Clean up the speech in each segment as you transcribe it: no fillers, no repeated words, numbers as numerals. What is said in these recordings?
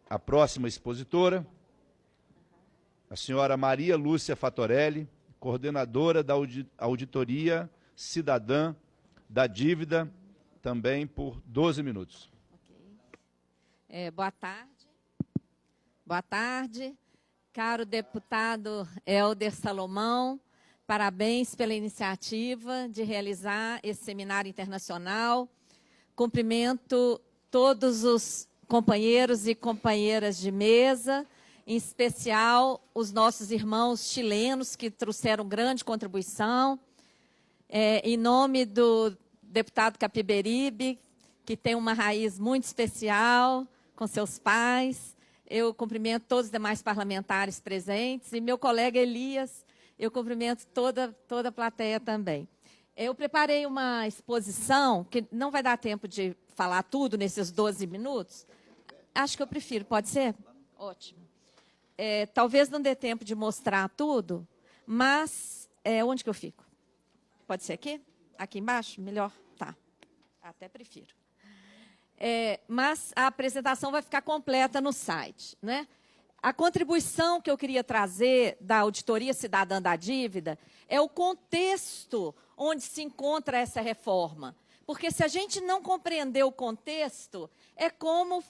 a próxima expositora, a senhora Maria Lúcia Fatorelli, coordenadora da Auditoria Cidadã da Dívida, também por 12 minutos. Boa tarde. Boa tarde, caro deputado Helder Salomão. Parabéns pela iniciativa de realizar esse seminário internacional. Cumprimento todos os companheiros e companheiras de mesa, em especial os nossos irmãos chilenos que trouxeram grande contribuição. Em nome do deputado Capiberibe, que tem uma raiz muito especial com seus pais, eu cumprimento todos os demais parlamentares presentes e meu colega Elias, eu cumprimento toda a plateia também. Eu preparei uma exposição, que não vai dar tempo de falar tudo nesses 12 minutos. Acho que eu prefiro, pode ser? Ótimo. Talvez não dê tempo de mostrar tudo, mas onde que eu fico? Pode ser aqui? Aqui embaixo? Melhor? Tá. Até prefiro. Mas a apresentação vai ficar completa no site, né? A contribuição que eu queria trazer da Auditoria Cidadã da Dívida é o contexto onde se encontra essa reforma. Porque se a gente não compreender o contexto, é como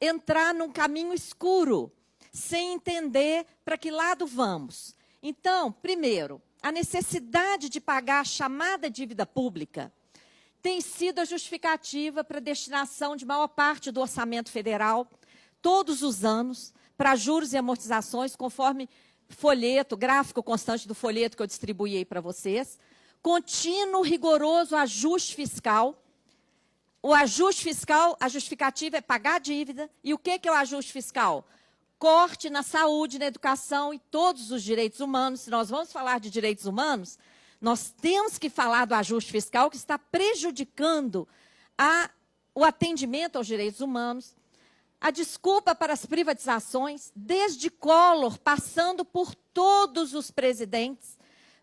entrar num caminho escuro, sem entender para que lado vamos. Então, primeiro, a necessidade de pagar a chamada dívida pública tem sido a justificativa para a destinação de maior parte do orçamento federal, todos os anos, para juros e amortizações, conforme folheto, gráfico constante do folheto que eu distribuí aí para vocês. Contínuo, rigoroso ajuste fiscal. O ajuste fiscal, a justificativa é pagar a dívida. E o que é o ajuste fiscal? Corte na saúde, na educação e todos os direitos humanos. Se nós vamos falar de direitos humanos, nós temos que falar do ajuste fiscal que está prejudicando o atendimento aos direitos humanos. A desculpa para as privatizações, desde Collor, passando por todos os presidentes,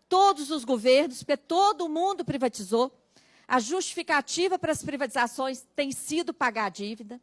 todos os governos, porque todo mundo privatizou. A justificativa para as privatizações tem sido pagar a dívida.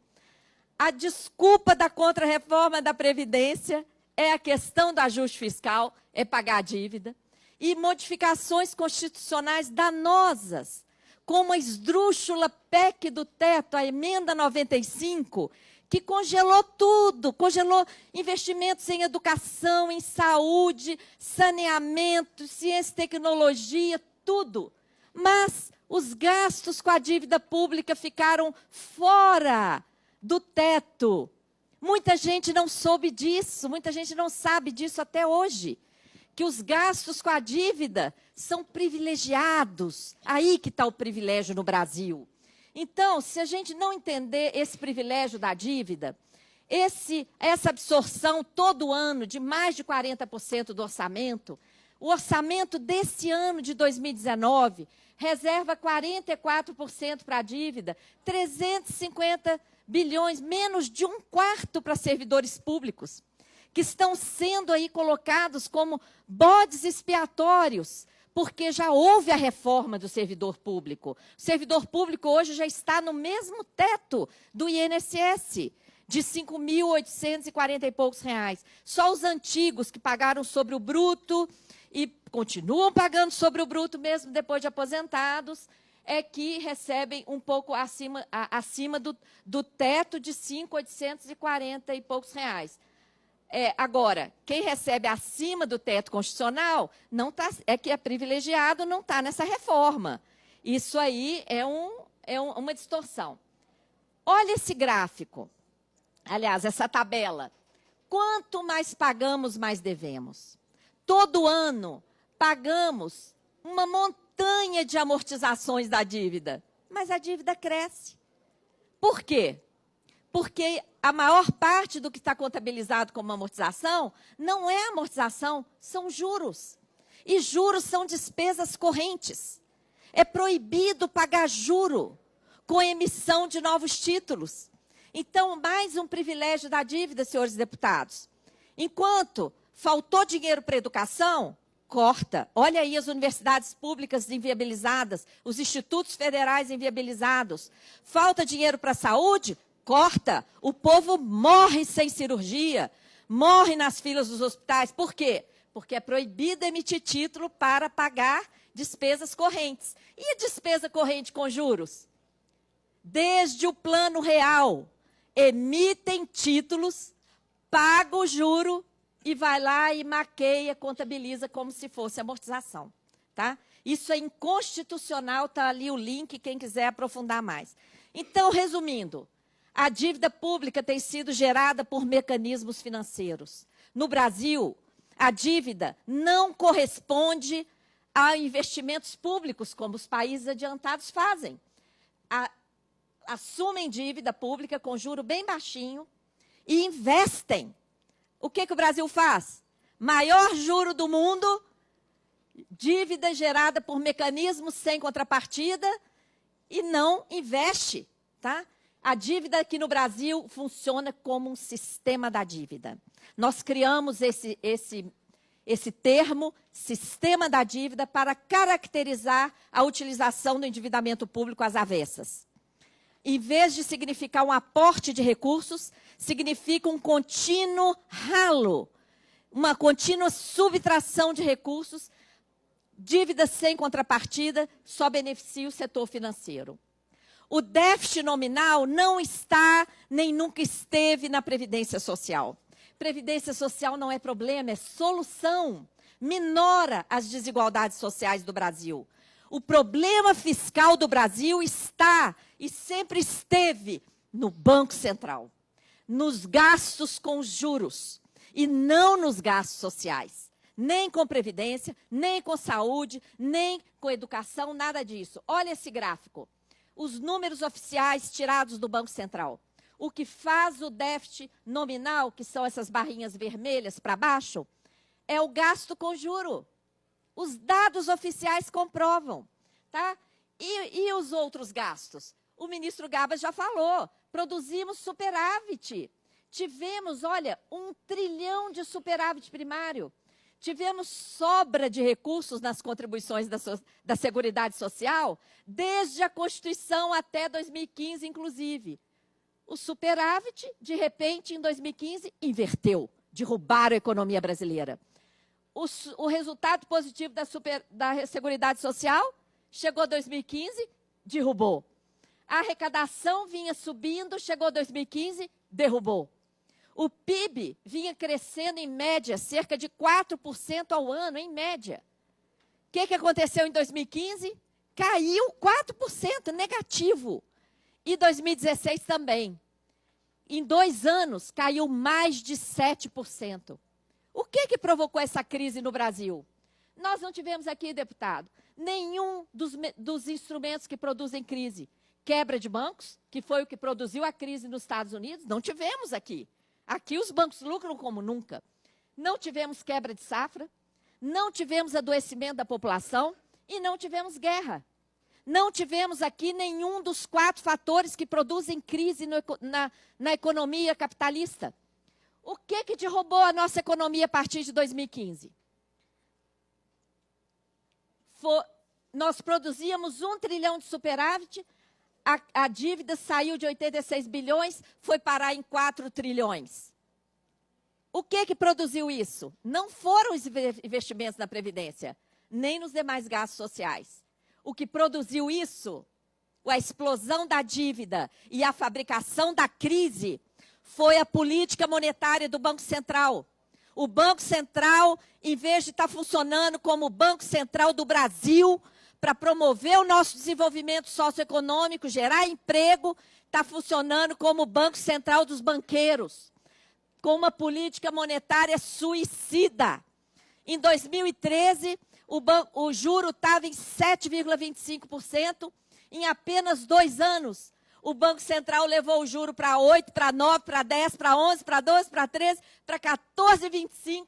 A desculpa da contra-reforma da Previdência é a questão do ajuste fiscal, é pagar a dívida. E modificações constitucionais danosas, como a esdrúxula PEC do teto, a emenda 95, que congelou tudo, congelou investimentos em educação, em saúde, saneamento, ciência e tecnologia, tudo. Mas os gastos com a dívida pública ficaram fora do teto. Muita gente não soube disso, muita gente não sabe disso até hoje. Que os gastos com a dívida são privilegiados. Aí que está o privilégio no Brasil. Então, se a gente não entender esse privilégio da dívida, essa absorção todo ano de mais de 40% do orçamento, o orçamento desse ano de 2019 reserva 44% para a dívida, 350 bilhões, menos de um quarto para servidores públicos, que estão sendo aí colocados como bodes expiatórios, porque já houve a reforma do servidor público. O servidor público hoje já está no mesmo teto do INSS, de R$ 5.840 e poucos reais. Só os antigos que pagaram sobre o bruto e continuam pagando sobre o bruto mesmo depois de aposentados, é que recebem um pouco acima do teto de R$ 5.840 e poucos reais. Agora, quem recebe acima do teto constitucional não tá, que é privilegiado, não está nessa reforma. Isso aí é uma distorção. Olha esse gráfico. Aliás, essa tabela. Quanto mais pagamos, mais devemos. Todo ano pagamos uma montanha de amortizações da dívida, mas a dívida cresce. Por quê? Porque a maior parte do que está contabilizado como amortização não é amortização, são juros. E juros são despesas correntes. É proibido pagar juro com emissão de novos títulos. Então, mais um privilégio da dívida, senhores deputados. Enquanto faltou dinheiro para a educação, corta. Olha aí as universidades públicas inviabilizadas, os institutos federais inviabilizados. Falta dinheiro para a saúde, corta, o povo morre sem cirurgia, morre nas filas dos hospitais. Por quê? Porque é proibido emitir título para pagar despesas correntes. E a despesa corrente com juros? Desde o Plano Real, emitem títulos, paga o juro e vai lá e maqueia, contabiliza como se fosse amortização. Tá? Isso é inconstitucional, está ali o link, quem quiser aprofundar mais. Então, resumindo, a dívida pública tem sido gerada por mecanismos financeiros. No Brasil, a dívida não corresponde a investimentos públicos, como os países adiantados fazem. Assumem dívida pública com juro bem baixinho e investem. O que o Brasil faz? Maior juro do mundo, dívida gerada por mecanismos sem contrapartida e não investe. Tá? A dívida aqui no Brasil funciona como um sistema da dívida. Nós criamos esse termo, sistema da dívida, para caracterizar a utilização do endividamento público às avessas. Em vez de significar um aporte de recursos, significa um contínuo ralo, uma contínua subtração de recursos, dívida sem contrapartida, só beneficia o setor financeiro. O déficit nominal não está, nem nunca esteve na Previdência Social. Previdência Social não é problema, é solução. Minora as desigualdades sociais do Brasil. O problema fiscal do Brasil está e sempre esteve no Banco Central, nos gastos com juros e não nos gastos sociais. Nem com previdência, nem com saúde, nem com educação, nada disso. Olha esse gráfico. Os números oficiais tirados do Banco Central. O que faz o déficit nominal, que são essas barrinhas vermelhas para baixo, é o gasto com juro. Os dados oficiais comprovam. Tá? E os outros gastos? O ministro Gabas já falou. Produzimos superávit. Tivemos, olha, 1 trilhão de superávit primário. Tivemos sobra de recursos nas contribuições da Seguridade Social, desde a Constituição até 2015, inclusive. O superávit, de repente, em 2015, inverteu, derrubaram a economia brasileira. O resultado positivo da Seguridade Social chegou em 2015, derrubou. A arrecadação vinha subindo, chegou em 2015, derrubou. O PIB vinha crescendo, em média, cerca de 4% ao ano, em média. O que aconteceu em 2015? Caiu 4%, negativo. E 2016 também. Em 2 anos, caiu mais de 7%. O que provocou essa crise no Brasil? Nós não tivemos aqui, deputado, nenhum dos instrumentos que produzem crise. Quebra de bancos, que foi o que produziu a crise nos Estados Unidos, não tivemos aqui. Aqui os bancos lucram como nunca. Não tivemos quebra de safra, não tivemos adoecimento da população e não tivemos guerra. Não tivemos aqui nenhum dos 4 fatores que produzem crise na economia capitalista. O que derrubou a nossa economia a partir de 2015? Nós produzíamos 1 trilhão de superávit, a dívida saiu de 86 bilhões, foi parar em 4 trilhões. O que produziu isso? Não foram os investimentos na Previdência, nem nos demais gastos sociais. O que produziu isso, a explosão da dívida e a fabricação da crise, foi a política monetária do Banco Central. O Banco Central, em vez de estar funcionando como o Banco Central do Brasil, para promover o nosso desenvolvimento socioeconômico, gerar emprego, está funcionando como o Banco Central dos banqueiros, com uma política monetária suicida. Em 2013, o juro estava em 7,25%. Em apenas 2 anos, o Banco Central levou o juro para 8, para 9, para 10, para 11, para 12, para 13, para 14,25%.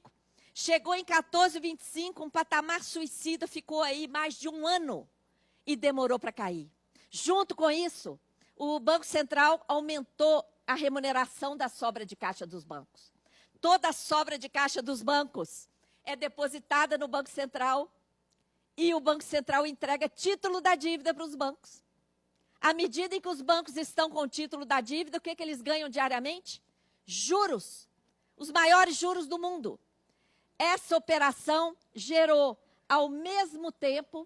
Chegou em 14,25, um patamar suicida, ficou aí mais de 1 ano e demorou para cair. Junto com isso, o Banco Central aumentou a remuneração da sobra de caixa dos bancos. Toda a sobra de caixa dos bancos é depositada no Banco Central e o Banco Central entrega título da dívida para os bancos. À medida em que os bancos estão com o título da dívida, o que eles ganham diariamente? Juros. Os maiores juros do mundo. Essa operação gerou, ao mesmo tempo,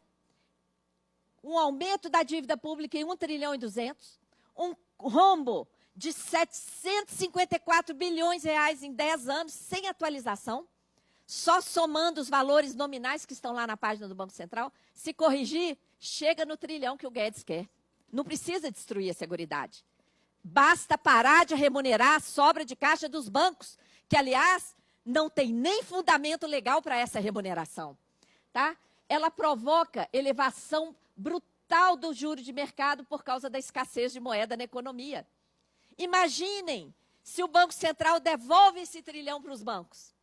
um aumento da dívida pública em 1 trilhão e 200, um rombo de 754 bilhões de reais em 10 anos, sem atualização, só somando os valores nominais que estão lá na página do Banco Central. Se corrigir, chega no trilhão que o Guedes quer. Não precisa destruir a Seguridade. Basta parar de remunerar a sobra de caixa dos bancos, que, aliás, não tem nem fundamento legal para essa remuneração. Tá? Ela provoca elevação brutal do juro de mercado por causa da escassez de moeda na economia. Imaginem se o Banco Central devolve esse trilhão para os bancos.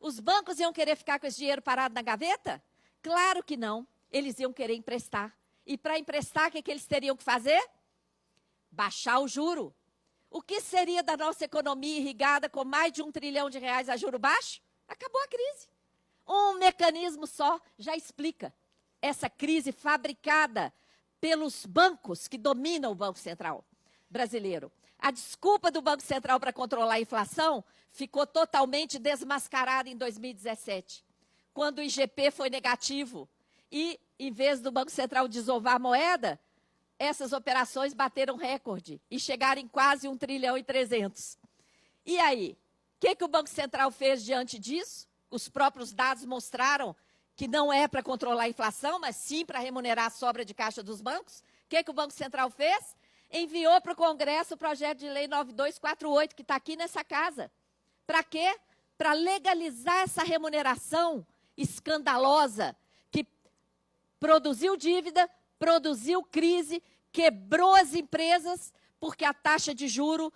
Os bancos iam querer ficar com esse dinheiro parado na gaveta? Claro que não. Eles iam querer emprestar. E para emprestar, o que eles teriam que fazer? Baixar o juro. O que seria da nossa economia irrigada com mais de 1 trilhão de reais a juro baixo? Acabou a crise. Um mecanismo só já explica essa crise fabricada pelos bancos que dominam o Banco Central brasileiro. A desculpa do Banco Central para controlar a inflação ficou totalmente desmascarada em 2017, quando o IGP foi negativo e, em vez do Banco Central desovar a moeda, essas operações bateram recorde e chegaram em quase 1 trilhão e 300. E aí, o que o Banco Central fez diante disso? Os próprios dados mostraram que não é para controlar a inflação, mas sim para remunerar a sobra de caixa dos bancos. O que o Banco Central fez? Enviou para o Congresso o projeto de lei 9248, que está aqui nessa casa. Para quê? Para legalizar essa remuneração escandalosa que produziu dívida, produziu crise, quebrou as empresas, porque a taxa de juro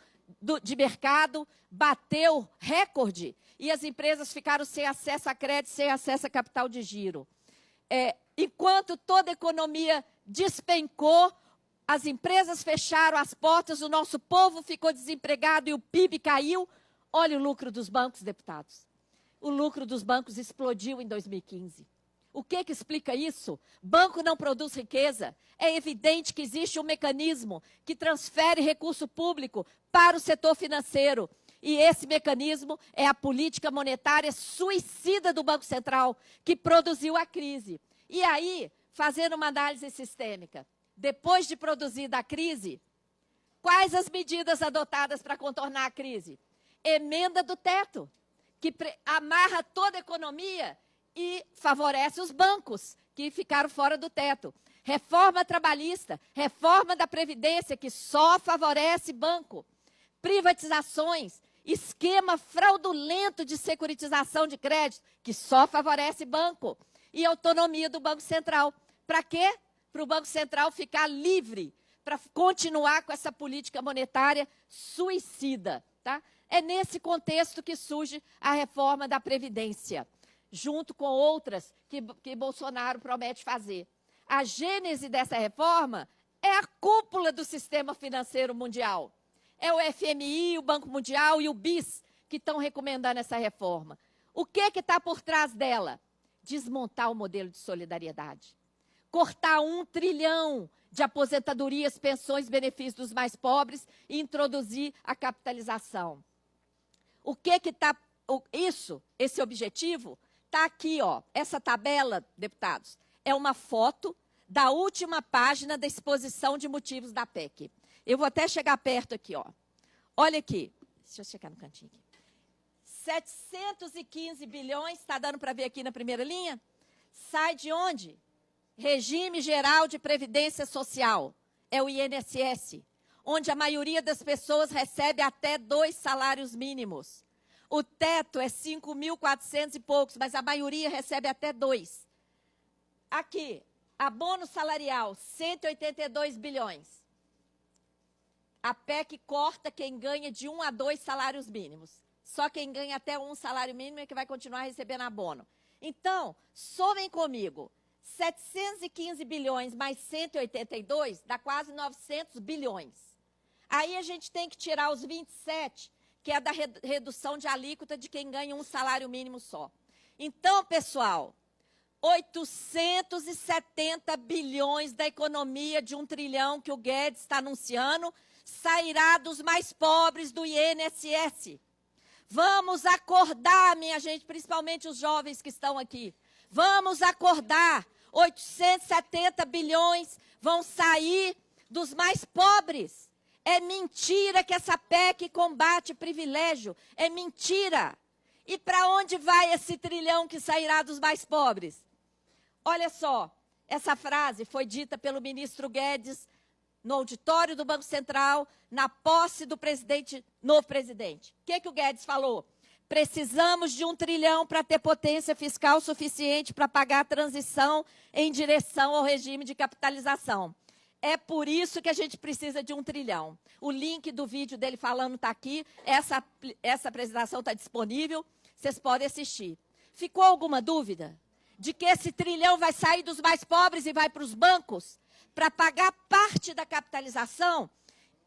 de mercado bateu recorde e as empresas ficaram sem acesso a crédito, sem acesso a capital de giro. Enquanto toda a economia despencou, as empresas fecharam as portas, o nosso povo ficou desempregado e o PIB caiu. Olha o lucro dos bancos, deputados. O lucro dos bancos explodiu em 2015. O que explica isso? Banco não produz riqueza. É evidente que existe um mecanismo que transfere recurso público para o setor financeiro. E esse mecanismo é a política monetária suicida do Banco Central, que produziu a crise. E aí, fazendo uma análise sistêmica, depois de produzida a crise, quais as medidas adotadas para contornar a crise? Emenda do teto, que amarra toda a economia e favorece os bancos, que ficaram fora do teto. Reforma trabalhista, reforma da Previdência, que só favorece banco. Privatizações, esquema fraudulento de securitização de crédito, que só favorece banco. E autonomia do Banco Central. Para quê? Para o Banco Central ficar livre, para continuar com essa política monetária suicida. Tá? É nesse contexto que surge a reforma da Previdência, junto com outras que Bolsonaro promete fazer. A gênese dessa reforma é a cúpula do sistema financeiro mundial. É o FMI, o Banco Mundial e o BIS que estão recomendando essa reforma. O que está por trás dela? Desmontar o modelo de solidariedade. Cortar 1 trilhão de aposentadorias, pensões, benefícios dos mais pobres e introduzir a capitalização. O que está... Esse objetivo está aqui, ó. Essa tabela, deputados, é uma foto da última página da exposição de motivos da PEC. Eu vou até chegar perto aqui, ó. Olha aqui. Deixa eu chegar no cantinho aqui. 715 bilhões, está dando para ver aqui na primeira linha? Sai de onde? Regime Geral de Previdência Social. É o INSS, onde a maioria das pessoas recebe até 2 salários mínimos. O teto é 5.400 e poucos, mas a maioria recebe até 2. Aqui, abono salarial, 182 bilhões. A PEC corta quem ganha de 1 a 2 salários mínimos. Só quem ganha até 1 salário mínimo é que vai continuar recebendo abono. Então, somem comigo. 715 bilhões mais 182 dá quase 900 bilhões. Aí a gente tem que tirar os 27, que é da redução de alíquota de quem ganha 1 salário mínimo só. Então, pessoal, 870 bilhões da economia de 1 trilhão que o Guedes está anunciando sairá dos mais pobres do INSS. Vamos acordar, minha gente, principalmente os jovens que estão aqui. Vamos acordar. 870 bilhões vão sair dos mais pobres. É mentira que essa PEC combate privilégio. É mentira. E para onde vai esse trilhão que sairá dos mais pobres? Olha só, essa frase foi dita pelo ministro Guedes no auditório do Banco Central, na posse do novo presidente. O que o Guedes falou? Precisamos de 1 trilhão para ter potência fiscal suficiente para pagar a transição em direção ao regime de capitalização. É por isso que a gente precisa de 1 trilhão. O link do vídeo dele falando está aqui, essa apresentação está disponível, vocês podem assistir. Ficou alguma dúvida de que esse trilhão vai sair dos mais pobres e vai para os bancos para pagar parte da capitalização?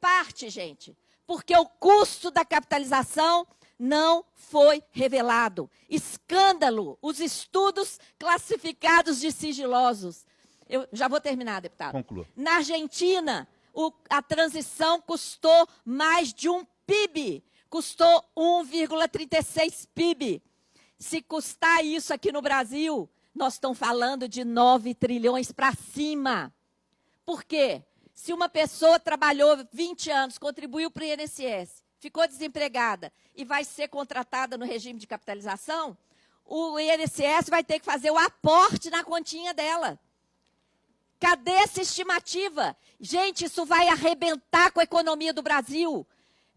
Parte, gente, porque o custo da capitalização não foi revelado. Escândalo, os estudos classificados de sigilosos. Eu já vou terminar, deputado. Conclua. Na Argentina, a transição custou mais de 1 PIB, custou 1,36 PIB. Se custar isso aqui no Brasil, nós estamos falando de 9 trilhões para cima. Por quê? Se uma pessoa trabalhou 20 anos, contribuiu para o INSS, ficou desempregada e vai ser contratada no regime de capitalização, o INSS vai ter que fazer o aporte na continha dela. Cadê essa estimativa? Gente, isso vai arrebentar com a economia do Brasil.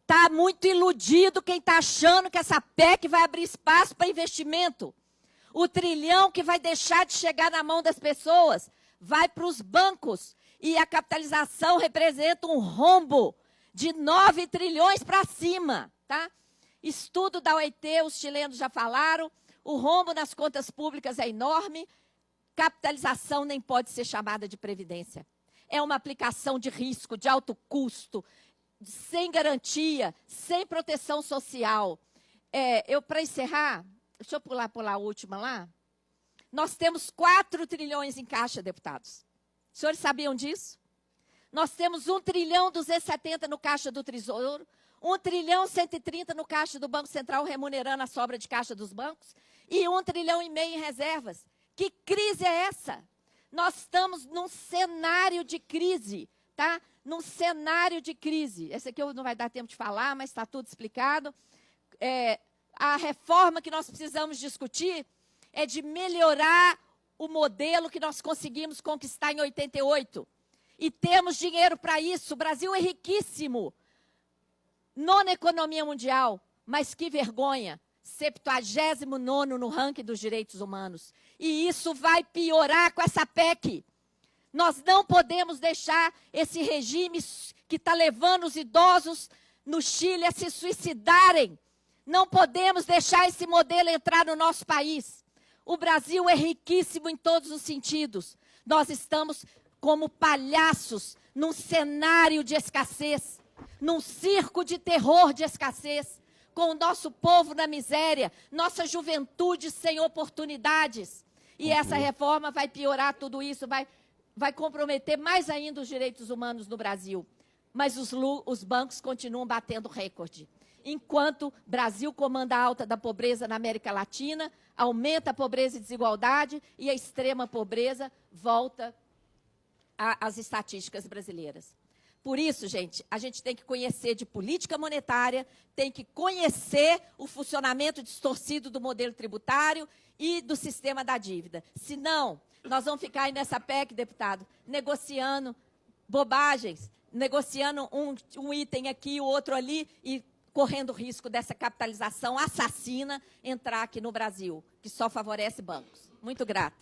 Está muito iludido quem está achando que essa PEC vai abrir espaço para investimento. O trilhão que vai deixar de chegar na mão das pessoas vai para os bancos. E a capitalização representa um rombo de 9 trilhões para cima. Tá? Estudo da OIT, os chilenos já falaram, o rombo nas contas públicas é enorme. Capitalização nem pode ser chamada de previdência. É uma aplicação de risco, de alto custo, sem garantia, sem proteção social. Para encerrar, deixa eu pular a última lá. Nós temos 4 trilhões em caixa, deputados. Os senhores sabiam disso? Nós temos 1 trilhão 270 no caixa do Tesouro, 1 trilhão 130 no caixa do Banco Central, remunerando a sobra de caixa dos bancos, e 1,5 trilhão em reservas. Que crise é essa? Nós estamos num cenário de crise, tá? Num cenário de crise. Esse aqui não vai dar tempo de falar, mas está tudo explicado. A reforma que nós precisamos discutir é de melhorar o modelo que nós conseguimos conquistar em 88. E temos dinheiro para isso. O Brasil é riquíssimo. Nona economia mundial, mas que vergonha. 79º no ranking dos direitos humanos. E isso vai piorar com essa PEC. Nós não podemos deixar esse regime que está levando os idosos no Chile a se suicidarem. Não podemos deixar esse modelo entrar no nosso país. O Brasil é riquíssimo em todos os sentidos. Nós estamos como palhaços num cenário de escassez, num circo de terror de escassez, com o nosso povo na miséria, nossa juventude sem oportunidades. E essa reforma vai piorar tudo isso, vai comprometer mais ainda os direitos humanos no Brasil. Mas os bancos continuam batendo recorde. Enquanto o Brasil comanda a alta da pobreza na América Latina, aumenta a pobreza e desigualdade e a extrema pobreza volta às estatísticas brasileiras. Por isso, gente, a gente tem que conhecer de política monetária, tem que conhecer o funcionamento distorcido do modelo tributário e do sistema da dívida. Senão, nós vamos ficar aí nessa PEC, deputado, negociando bobagens, negociando um item aqui, o outro ali, e correndo risco dessa capitalização assassina entrar aqui no Brasil, que só favorece bancos. Muito grata.